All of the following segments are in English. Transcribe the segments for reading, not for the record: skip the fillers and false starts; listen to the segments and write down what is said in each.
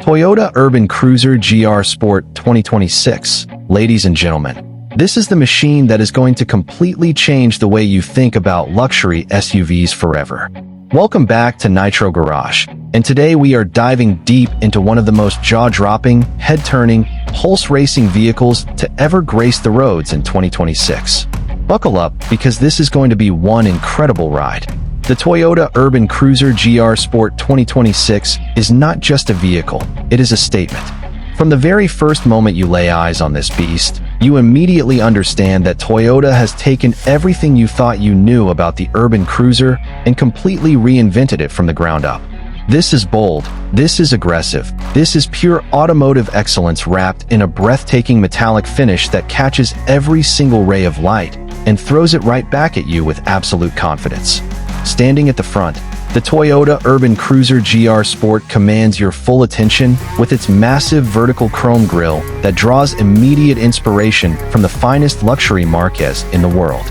Toyota Urban Cruiser GR Sport 2026. Ladies and gentlemen, this is the machine that is going to completely change the way you think about luxury SUVs forever. Welcome back to Nitro Garage, and today we are diving deep into one of the most jaw-dropping, head-turning, pulse-racing vehicles to ever grace the roads in 2026. Buckle up, because this is going to be one incredible ride. The Toyota Urban Cruiser GR Sport 2026 is not just a vehicle, it is a statement. From the very first moment you lay eyes on this beast, you immediately understand that Toyota has taken everything you thought you knew about the Urban Cruiser and completely reinvented it from the ground up. This is bold, this is aggressive, this is pure automotive excellence wrapped in a breathtaking metallic finish that catches every single ray of light and throws it right back at you with absolute confidence. Standing at the front, the Toyota Urban Cruiser GR Sport commands your full attention with its massive vertical chrome grille that draws immediate inspiration from the finest luxury marques in the world.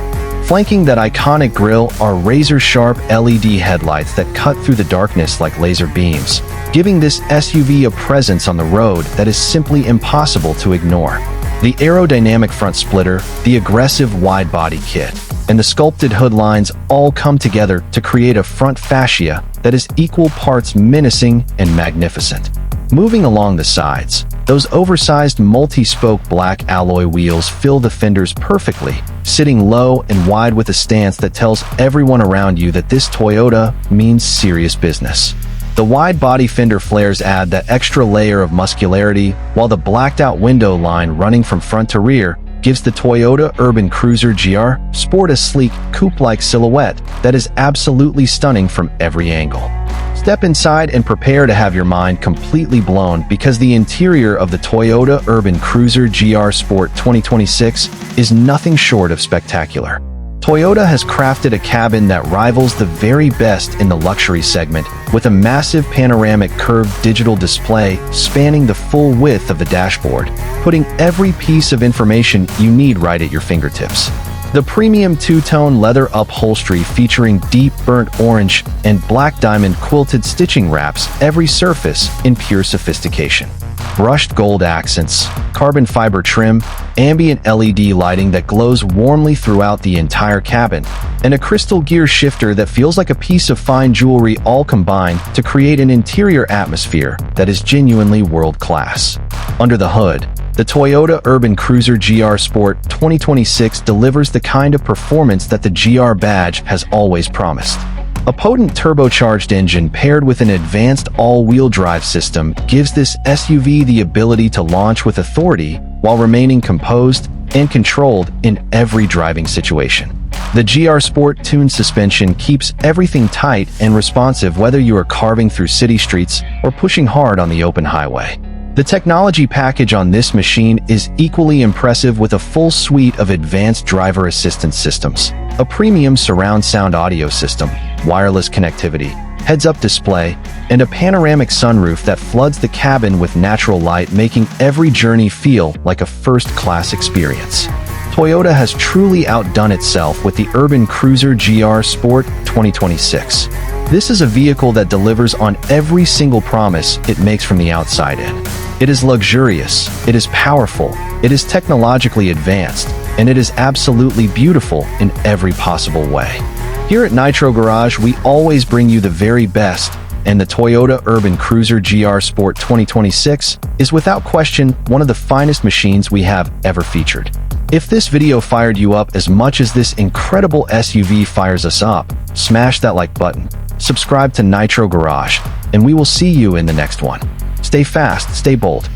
Flanking that iconic grille are razor-sharp LED headlights that cut through the darkness like laser beams, giving this SUV a presence on the road that is simply impossible to ignore. The aerodynamic front splitter, the aggressive wide-body kit, and the sculpted hood lines all come together to create a front fascia that is equal parts menacing and magnificent. Moving along the sides, those oversized multi-spoke black alloy wheels fill the fenders perfectly, sitting low and wide with a stance that tells everyone around you that this Toyota means serious business. The wide-body fender flares add that extra layer of muscularity, while the blacked-out window line running from front to rear gives the Toyota Urban Cruiser GR Sport a sleek, coupe-like silhouette that is absolutely stunning from every angle. Step inside and prepare to have your mind completely blown, because the interior of the Toyota Urban Cruiser GR Sport 2026 is nothing short of spectacular. Toyota has crafted a cabin that rivals the very best in the luxury segment, with a massive panoramic curved digital display spanning the full width of the dashboard, putting every piece of information you need right at your fingertips. The premium two-tone leather upholstery featuring deep burnt orange and black diamond quilted stitching wraps every surface in pure sophistication. Brushed gold accents, carbon fiber trim, ambient LED lighting that glows warmly throughout the entire cabin, and a crystal gear shifter that feels like a piece of fine jewelry all combined to create an interior atmosphere that is genuinely world-class. Under the hood, the Toyota Urban Cruiser GR Sport 2026 delivers the kind of performance that the GR badge has always promised. A potent turbocharged engine paired with an advanced all-wheel drive system gives this SUV the ability to launch with authority while remaining composed and controlled in every driving situation. The GR Sport tuned suspension keeps everything tight and responsive, whether you are carving through city streets or pushing hard on the open highway. The technology package on this machine is equally impressive, with a full suite of advanced driver assistance systems, a premium surround sound audio system, wireless connectivity, heads-up display, and a panoramic sunroof that floods the cabin with natural light, making every journey feel like a first-class experience. Toyota has truly outdone itself with the Urban Cruiser GR Sport 2026. This is a vehicle that delivers on every single promise it makes from the outside in. It is luxurious, it is powerful, it is technologically advanced, and it is absolutely beautiful in every possible way. Here at Nitro Garage, we always bring you the very best, and the Toyota Urban Cruiser GR Sport 2026 is without question one of the finest machines we have ever featured. If this video fired you up as much as this incredible SUV fires us up, smash that like button, subscribe to Nitro Garage, and we will see you in the next one. Stay fast, stay bold,